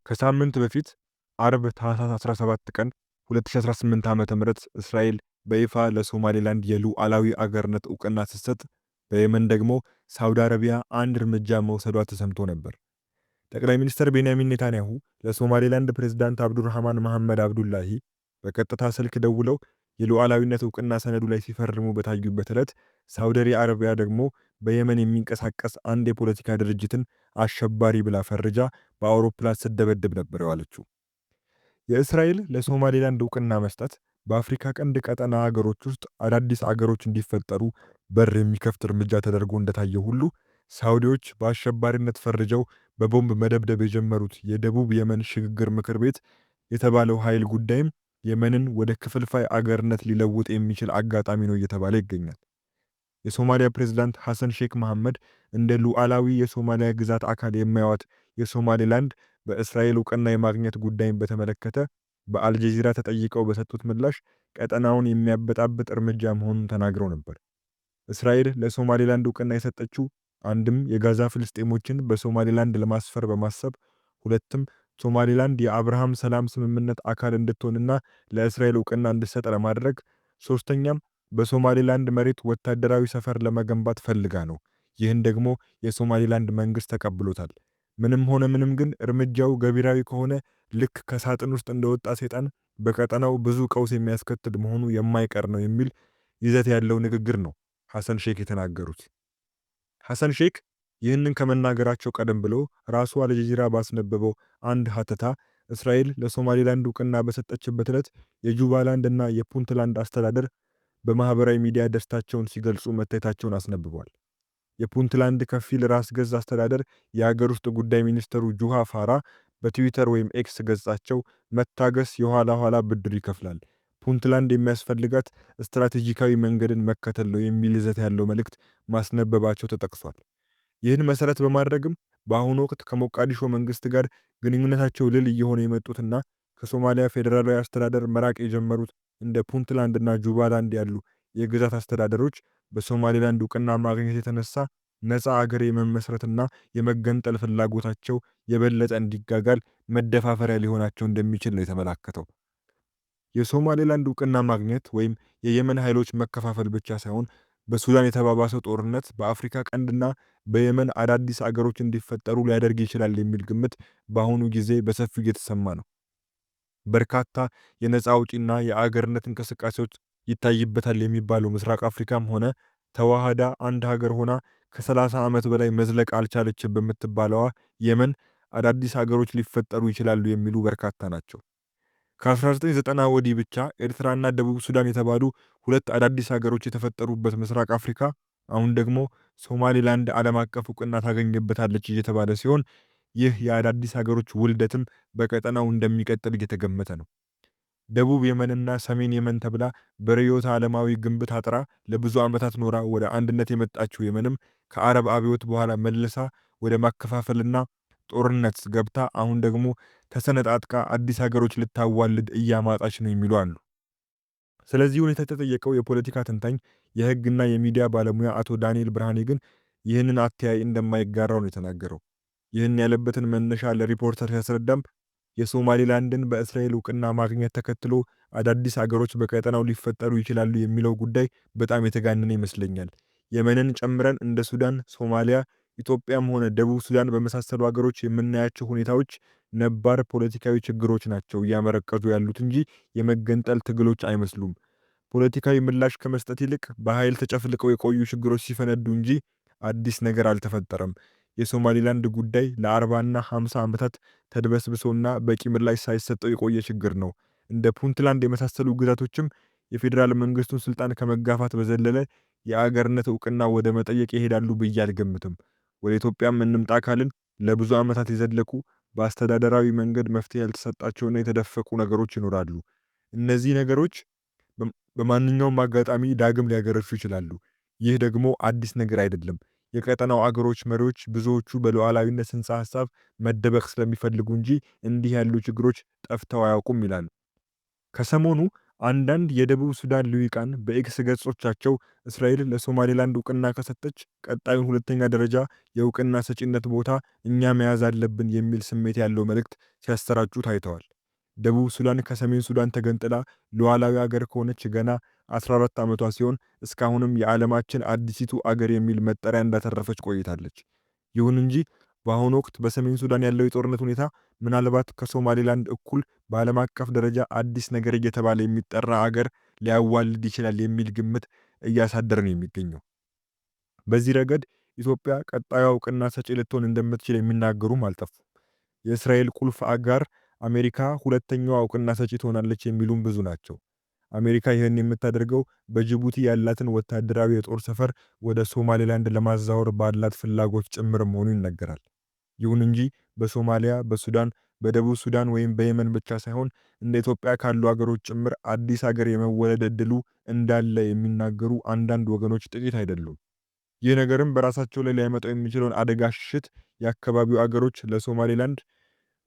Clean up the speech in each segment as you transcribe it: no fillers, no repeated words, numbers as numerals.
ከሳምንት በፊት አርብ ታህሳስ 17 ቀን 2018 ዓ.ም እስራኤል በይፋ ለሶማሌላንድ የሉዓላዊ አገርነት ዕውቅና ስትሰጥ፣ በየመን ደግሞ ሳውዲ አረቢያ አንድ እርምጃ መውሰዷ ተሰምቶ ነበር። ጠቅላይ ሚኒስትር ቤንያሚን ኔታንያሁ ለሶማሌላንድ ፕሬዝዳንት አብዱራህማን መሐመድ አብዱላሂ በቀጥታ ስልክ ደውለው የሉዓላዊነት ዕውቅና ሰነዱ ላይ ሲፈርሙ በታዩበት ዕለት፣ ሳውዲ አረቢያ ደግሞ በየመን የሚንቀሳቀስ አንድ የፖለቲካ ድርጅትን አሸባሪ ብላ ፈርጃ በአውሮፕላን ስትደበድብ ነበር የዋለችው። የእስራኤል ለሶማሌላንድ ዕውቅና መስጠት በአፍሪካ ቀንድ ቀጠና አገሮች ውስጥ አዳዲስ አገሮች እንዲፈጠሩ በር የሚከፍት እርምጃ ተደርጎ እንደታየ ሁሉ፣ ሳውዲዎች በአሸባሪነት ፈርጀው በቦምብ መደብደብ የጀመሩት የደቡብ የመን ሽግግር ምክር ቤት የተባለው ኃይል ጉዳይም የመንን ወደ ክፍልፋይ አገርነት ሊለውጥ የሚችል አጋጣሚ ነው እየተባለ ይገኛል። የሶማሊያ ፕሬዝዳንት ሐሰን ሼክ መሐመድ እንደ ሉዓላዊ የሶማሊያ ግዛት አካል የማያዩት የሶማሌላንድ በእስራኤል ዕውቅና የማግኘት ጉዳይን በተመለከተ በአልጀዚራ ተጠይቀው በሰጡት ምላሽ ቀጠናውን የሚያበጣብጥ እርምጃ መሆኑን ተናግረው ነበር። እስራኤል ለሶማሌላንድ ዕውቅና የሰጠችው አንድም የጋዛ ፍልስጤሞችን በሶማሌላንድ ለማስፈር በማሰብ፣ ሁለትም ሶማሌላንድ የአብርሃም ሰላም ስምምነት አካል እንድትሆንና ለእስራኤል ዕውቅና እንድትሰጥ ለማድረግ፣ ሶስተኛም በሶማሌላንድ መሬት ወታደራዊ ሰፈር ለመገንባት ፈልጋ ነው። ይህን ደግሞ የሶማሌላንድ መንግስት ተቀብሎታል። ምንም ሆነ ምንም ግን እርምጃው ገቢራዊ ከሆነ ልክ ከሳጥን ውስጥ እንደወጣ ሰይጣን በቀጠናው ብዙ ቀውስ የሚያስከትል መሆኑ የማይቀር ነው የሚል ይዘት ያለው ንግግር ነው ሐሰን ሼክ የተናገሩት። ሐሰን ሼክ ይህንን ከመናገራቸው ቀደም ብሎ ራሱ አልጀዚራ ባስነበበው አንድ ሀተታ እስራኤል ለሶማሌላንድ ዕውቅና በሰጠችበት ዕለት የጁባላንድ እና የፑንትላንድ አስተዳደር በማህበራዊ ሚዲያ ደስታቸውን ሲገልጹ መታየታቸውን አስነብቧል። የፑንትላንድ ከፊል ራስ ገዝ አስተዳደር የሀገር ውስጥ ጉዳይ ሚኒስትሩ ጁሃ ፋራ በትዊተር ወይም ኤክስ ገጻቸው መታገስ የኋላ ኋላ ብድር ይከፍላል፣ ፑንትላንድ የሚያስፈልጋት ስትራቴጂካዊ መንገድን መከተል ነው የሚል ይዘት ያለው መልእክት ማስነበባቸው ተጠቅሷል። ይህን መሰረት በማድረግም በአሁኑ ወቅት ከሞቃዲሾ መንግስት ጋር ግንኙነታቸው ልል እየሆነ የመጡትና ከሶማሊያ ፌዴራላዊ አስተዳደር መራቅ የጀመሩት እንደ ፑንትላንድና ጁባላንድ ያሉ የግዛት አስተዳደሮች በሶማሌላንድ ዕውቅና ማግኘት የተነሳ ነፃ አገር የመመስረትና የመገንጠል ፍላጎታቸው የበለጠ እንዲጋጋል መደፋፈሪያ ሊሆናቸው እንደሚችል ነው የተመላከተው። የሶማሌላንድ ዕውቅና ማግኘት ወይም የየመን ኃይሎች መከፋፈል ብቻ ሳይሆን በሱዳን የተባባሰው ጦርነት በአፍሪካ ቀንድና በየመን አዳዲስ አገሮች እንዲፈጠሩ ሊያደርግ ይችላል የሚል ግምት በአሁኑ ጊዜ በሰፊው እየተሰማ ነው። በርካታ የነፃ አውጪና የአገርነት እንቅስቃሴዎች ይታይበታል የሚባለው ምስራቅ አፍሪካም ሆነ ተዋህዳ አንድ ሀገር ሆና ከ30 ዓመት በላይ መዝለቅ አልቻለችም በምትባለዋ የመን አዳዲስ ሀገሮች ሊፈጠሩ ይችላሉ የሚሉ በርካታ ናቸው። ከ1990 ወዲህ ብቻ ኤርትራና ደቡብ ሱዳን የተባሉ ሁለት አዳዲስ ሀገሮች የተፈጠሩበት ምስራቅ አፍሪካ አሁን ደግሞ ሶማሌላንድ ዓለም አቀፍ ዕውቅና ታገኝበታለች እየተባለ ሲሆን፣ ይህ የአዳዲስ ሀገሮች ውልደትም በቀጠናው እንደሚቀጥል እየተገመተ ነው። ደቡብ የመንና ሰሜን የመን ተብላ በርዕዮተ ዓለማዊ ግንብ ታጥራ ለብዙ ዓመታት ኖራ ወደ አንድነት የመጣችው የመንም ከአረብ አብዮት በኋላ መልሳ ወደ ማከፋፈልና ጦርነት ገብታ አሁን ደግሞ ተሰነጣጥቃ አዲስ ሀገሮች ልታዋልድ እያማጣች ነው የሚሉ አሉ። ስለዚህ ሁኔታ የተጠየቀው የፖለቲካ ተንታኝ የህግና የሚዲያ ባለሙያ አቶ ዳንኤል ብርሃኔ ግን ይህንን አተያይ እንደማይጋራው ነው የተናገረው። ይህን ያለበትን መነሻ ለሪፖርተር ሲያስረዳም የሶማሌላንድን በእስራኤል ዕውቅና ማግኘት ተከትሎ አዳዲስ አገሮች በቀጠናው ሊፈጠሩ ይችላሉ የሚለው ጉዳይ በጣም የተጋነነ ይመስለኛል። የመንን ጨምረን እንደ ሱዳን፣ ሶማሊያ፣ ኢትዮጵያም ሆነ ደቡብ ሱዳን በመሳሰሉ አገሮች የምናያቸው ሁኔታዎች ነባር ፖለቲካዊ ችግሮች ናቸው እያመረቀዙ ያሉት እንጂ የመገንጠል ትግሎች አይመስሉም። ፖለቲካዊ ምላሽ ከመስጠት ይልቅ በኃይል ተጨፍልቀው የቆዩ ችግሮች ሲፈነዱ እንጂ አዲስ ነገር አልተፈጠረም። የሶማሌላንድ ጉዳይ ለ40ና 50 ዓመታት ተድበስብሶና በቂ ምላሽ ሳይሰጠው የቆየ ችግር ነው። እንደ ፑንትላንድ የመሳሰሉ ግዛቶችም የፌዴራል መንግስቱን ስልጣን ከመጋፋት በዘለለ የአገርነት ዕውቅና ወደ መጠየቅ ይሄዳሉ ብዬ አልገምትም። ወደ ኢትዮጵያም እንምጣ ካልን ለብዙ ዓመታት የዘለቁ በአስተዳደራዊ መንገድ መፍትሄ ያልተሰጣቸውና የተደፈቁ ነገሮች ይኖራሉ። እነዚህ ነገሮች በማንኛውም አጋጣሚ ዳግም ሊያገረሹ ይችላሉ። ይህ ደግሞ አዲስ ነገር አይደለም። የቀጠናው አገሮች መሪዎች ብዙዎቹ በሉዓላዊነት ጽንሰ ሐሳብ መደበቅ ስለሚፈልጉ እንጂ እንዲህ ያሉ ችግሮች ጠፍተው አያውቁም ይላሉ። ከሰሞኑ አንዳንድ የደቡብ ሱዳን ልሂቃን በኤክስ ገጾቻቸው እስራኤል ለሶማሌላንድ እውቅና ከሰጠች ቀጣዩን ሁለተኛ ደረጃ የእውቅና ሰጪነት ቦታ እኛ መያዝ አለብን የሚል ስሜት ያለው መልእክት ሲያሰራጩ ታይተዋል። ደቡብ ሱዳን ከሰሜን ሱዳን ተገንጥላ ሉዓላዊ አገር ከሆነች ገና 14 ዓመቷ ሲሆን እስካሁንም የዓለማችን አዲሲቱ አገር የሚል መጠሪያ እንዳተረፈች ቆይታለች። ይሁን እንጂ በአሁኑ ወቅት በሰሜን ሱዳን ያለው የጦርነት ሁኔታ ምናልባት ከሶማሌላንድ እኩል በዓለም አቀፍ ደረጃ አዲስ ነገር እየተባለ የሚጠራ አገር ሊያዋልድ ይችላል የሚል ግምት እያሳደረ ነው የሚገኘው። በዚህ ረገድ ኢትዮጵያ ቀጣዩ እውቅና ሰጪ ልትሆን እንደምትችል የሚናገሩም አልጠፉም። የእስራኤል ቁልፍ አጋር አሜሪካ ሁለተኛዋ እውቅና ሰጪ ትሆናለች የሚሉም ብዙ ናቸው። አሜሪካ ይህን የምታደርገው በጅቡቲ ያላትን ወታደራዊ የጦር ሰፈር ወደ ሶማሌላንድ ለማዛወር ባላት ፍላጎት ጭምር መሆኑ ይነገራል። ይሁን እንጂ በሶማሊያ፣ በሱዳን፣ በደቡብ ሱዳን ወይም በየመን ብቻ ሳይሆን እንደ ኢትዮጵያ ካሉ አገሮች ጭምር አዲስ አገር የመወለድ ዕድሉ እንዳለ የሚናገሩ አንዳንድ ወገኖች ጥቂት አይደሉም። ይህ ነገርም በራሳቸው ላይ ሊያመጣው የሚችለውን አደጋ ሽሽት የአካባቢው አገሮች ለሶማሌላንድ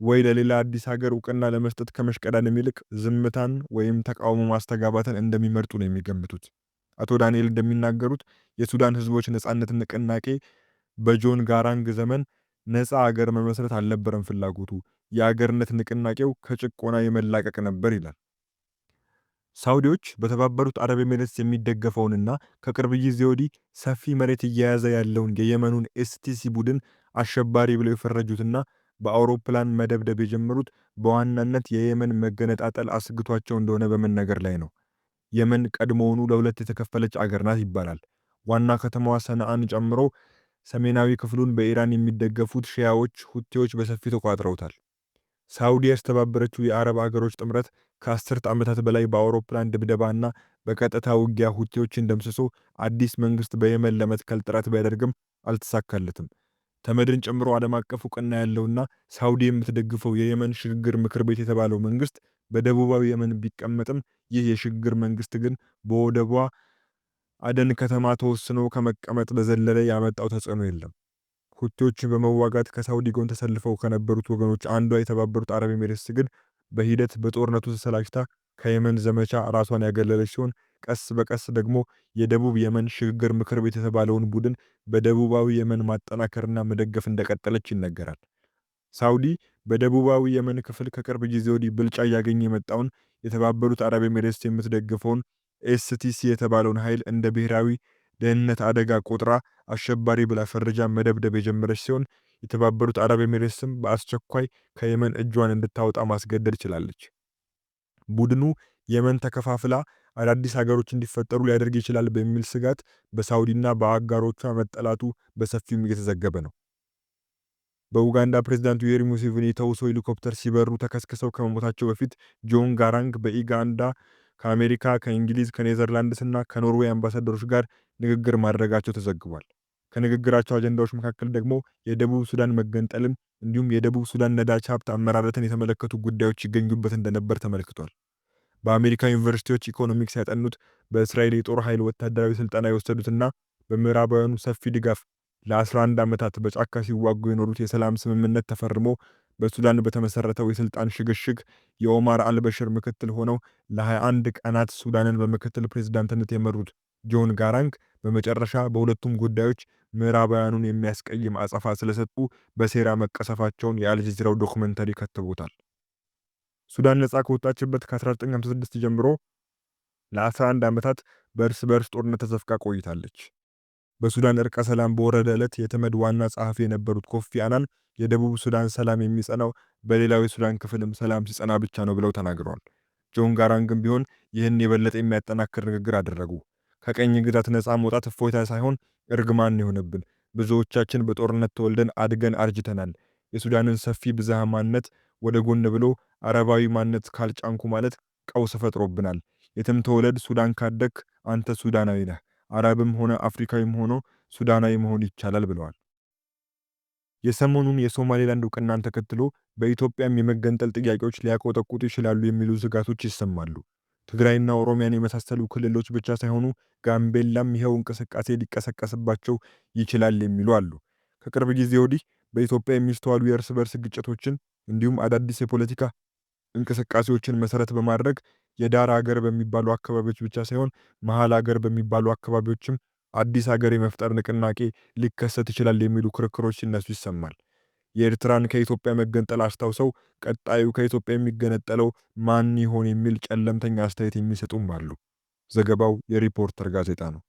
ወይ ለሌላ አዲስ ሀገር እውቅና ለመስጠት ከመሽቀዳደም ይልቅ ዝምታን ወይም ተቃውሞ ማስተጋባትን እንደሚመርጡ ነው የሚገምቱት። አቶ ዳንኤል እንደሚናገሩት የሱዳን ህዝቦች ነጻነት ንቅናቄ በጆን ጋራንግ ዘመን ነፃ አገር መመስረት አልነበረም ፍላጎቱ፣ የአገርነት ንቅናቄው ከጭቆና የመላቀቅ ነበር ይላል። ሳውዲዎች በተባበሩት አረብ ኤሚሬትስ የሚደገፈውንና ከቅርብ ጊዜ ወዲህ ሰፊ መሬት እየያዘ ያለውን የየመኑን ኤስቲሲ ቡድን አሸባሪ ብለው የፈረጁትና በአውሮፕላን መደብደብ የጀመሩት በዋናነት የየመን መገነጣጠል አስግቷቸው እንደሆነ በመነገር ላይ ነው። የመን ቀድሞውኑ ለሁለት የተከፈለች አገር ናት ይባላል። ዋና ከተማዋ ሰነአን ጨምሮ ሰሜናዊ ክፍሉን በኢራን የሚደገፉት ሺያዎች ሁቲዎች በሰፊው ተቆጣጥረውታል። ሳውዲ ያስተባበረችው የአረብ አገሮች ጥምረት ከ10 ዓመታት በላይ በአውሮፕላን ድብደባና በቀጥታ ውጊያ ሁቲዎችን ደምስሶ አዲስ መንግስት በየመን ለመትከል ጥረት ቢያደርግም አልተሳካለትም። ተመድን ጨምሮ ዓለም አቀፍ እውቅና ያለውና ሳውዲ የምትደግፈው የየመን ሽግግር ምክር ቤት የተባለው መንግስት በደቡባዊ የመን ቢቀመጥም ይህ የሽግግር መንግስት ግን በወደቧ አደን ከተማ ተወስኖ ከመቀመጥ በዘለለ ያመጣው ተጽዕኖ የለም። ሁቲዎችን በመዋጋት ከሳውዲ ጎን ተሰልፈው ከነበሩት ወገኖች አንዷ የተባበሩት አረብ ኤሚሬትስ ግን በሂደት በጦርነቱ ተሰላችታ ከየመን ዘመቻ ራሷን ያገለለች ሲሆን ቀስ በቀስ ደግሞ የደቡብ የመን ሽግግር ምክር ቤት የተባለውን ቡድን በደቡባዊ የመን ማጠናከርና መደገፍ እንደቀጠለች ይነገራል። ሳውዲ በደቡባዊ የመን ክፍል ከቅርብ ጊዜ ወዲህ ብልጫ እያገኘ የመጣውን የተባበሩት አረብ ኤሚሬትስ የምትደግፈውን ኤስቲሲ የተባለውን ኃይል እንደ ብሔራዊ ደህንነት አደጋ ቆጥራ አሸባሪ ብላ ፈርጃ መደብደብ የጀመረች ሲሆን የተባበሩት አረብ ኤሚሬትስም በአስቸኳይ ከየመን እጇን እንድታወጣ ማስገደድ ችላለች። ቡድኑ የመን ተከፋፍላ አዳዲስ ሀገሮች እንዲፈጠሩ ሊያደርግ ይችላል በሚል ስጋት በሳውዲና በአጋሮቿ መጠላቱ በሰፊውም እየተዘገበ ነው። በኡጋንዳ ፕሬዝዳንት ዩዌሪ ሙሴቬኒ ተውሶ ሄሊኮፕተር ሲበሩ ተከስክሰው ከመሞታቸው በፊት ጆን ጋራንግ በኡጋንዳ ከአሜሪካ፣ ከእንግሊዝ፣ ከኔዘርላንድስ እና ከኖርዌይ አምባሳደሮች ጋር ንግግር ማድረጋቸው ተዘግቧል። ከንግግራቸው አጀንዳዎች መካከል ደግሞ የደቡብ ሱዳን መገንጠልን እንዲሁም የደቡብ ሱዳን ነዳጅ ሀብት አመራረትን የተመለከቱ ጉዳዮች ይገኙበት እንደነበር ተመልክቷል። በአሜሪካ ዩኒቨርሲቲዎች ኢኮኖሚክስ ያጠኑት፣ በእስራኤል የጦር ኃይል ወታደራዊ ስልጠና የወሰዱትና በምዕራባውያኑ ሰፊ ድጋፍ ለ11 ዓመታት በጫካ ሲዋጉ የኖሩት የሰላም ስምምነት ተፈርሞ በሱዳን በተመሰረተው የስልጣን ሽግሽግ የኦማር አልበሽር ምክትል ሆነው ለ21 ቀናት ሱዳንን በምክትል ፕሬዝዳንትነት የመሩት ጆን ጋራንግ በመጨረሻ በሁለቱም ጉዳዮች ምዕራባውያኑን የሚያስቀይም አጸፋ ስለሰጡ በሴራ መቀሰፋቸውን የአልጀዚራው ዶክመንተሪ ከትቦታል። ሱዳን ነጻ ከወጣችበት ከ1956 ጀምሮ ለ11 ዓመታት በእርስ በርስ ጦርነት ተዘፍቃ ቆይታለች። በሱዳን እርቀ ሰላም በወረደ ዕለት የተመድ ዋና ጸሐፊ የነበሩት ኮፊ አናን የደቡብ ሱዳን ሰላም የሚጸናው በሌላው የሱዳን ክፍልም ሰላም ሲጸና ብቻ ነው ብለው ተናግረዋል። ጆን ጋራንግም ቢሆን ይህን የበለጠ የሚያጠናክር ንግግር አደረጉ። ከቀኝ ግዛት ነጻ መውጣት እፎይታ ሳይሆን እርግማን ይሆንብን። ብዙዎቻችን በጦርነት ተወልደን አድገን አርጅተናል። የሱዳንን ሰፊ ብዝሃ ማንነት ወደ ጎን ብሎ አረባዊ ማንነት ካልጫንኩ ማለት ቀውስ ፈጥሮብናል። የትም ተወለድ ሱዳን ካደክ አንተ ሱዳናዊ ነህ። አረብም ሆነ አፍሪካዊም ሆኖ ሱዳናዊ መሆን ይቻላል ብለዋል። የሰሞኑን የሶማሌላንድ እውቅናን ተከትሎ በኢትዮጵያም የመገንጠል ጥያቄዎች ሊያቆጠቁጡ ይችላሉ የሚሉ ስጋቶች ይሰማሉ። ትግራይና ኦሮሚያን የመሳሰሉ ክልሎች ብቻ ሳይሆኑ ጋምቤላም ይኸው እንቅስቃሴ ሊቀሰቀስባቸው ይችላል የሚሉ አሉ። ከቅርብ ጊዜ ወዲህ በኢትዮጵያ የሚስተዋሉ የእርስ በርስ ግጭቶችን እንዲሁም አዳዲስ የፖለቲካ እንቅስቃሴዎችን መሰረት በማድረግ የዳር ሀገር በሚባሉ አካባቢዎች ብቻ ሳይሆን መሀል ሀገር በሚባሉ አካባቢዎችም አዲስ ሀገር የመፍጠር ንቅናቄ ሊከሰት ይችላል የሚሉ ክርክሮች ሲነሱ ይሰማል። የኤርትራን ከኢትዮጵያ መገንጠል አስታውሰው ቀጣዩ ከኢትዮጵያ የሚገነጠለው ማን ይሆን የሚል ጨለምተኛ አስተያየት የሚሰጡም አሉ። ዘገባው የሪፖርተር ጋዜጣ ነው።